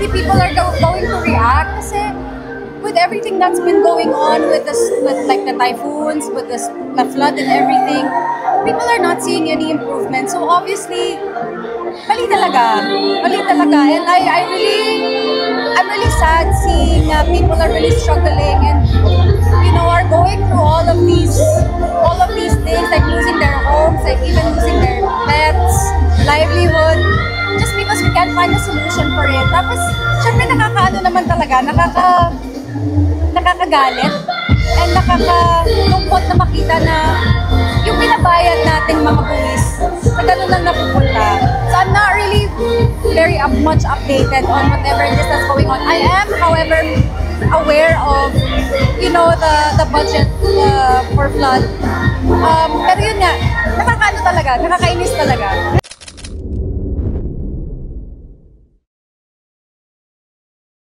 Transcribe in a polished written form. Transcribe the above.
obviously people are going to react kasi with everything that's been going on with like the typhoons, with the flood and everything, people are not seeing any improvement. So obviously, mali talaga. And I'm really sad seeing people are really struggling and are going through all of these things, like losing their homes, like even losing their pets, livelihood, just because we can't find a solution for it. Tapos, syempre nakakaano naman talaga, nakakagalit and nakakalungkot na makita na yung binabayad nating mga buwis sa ganun lang napupunta. So I'm not really very much updated on whatever it is that's going on. I am, however, aware of, the budget for flood. Pero yun nga, nakakainis talaga.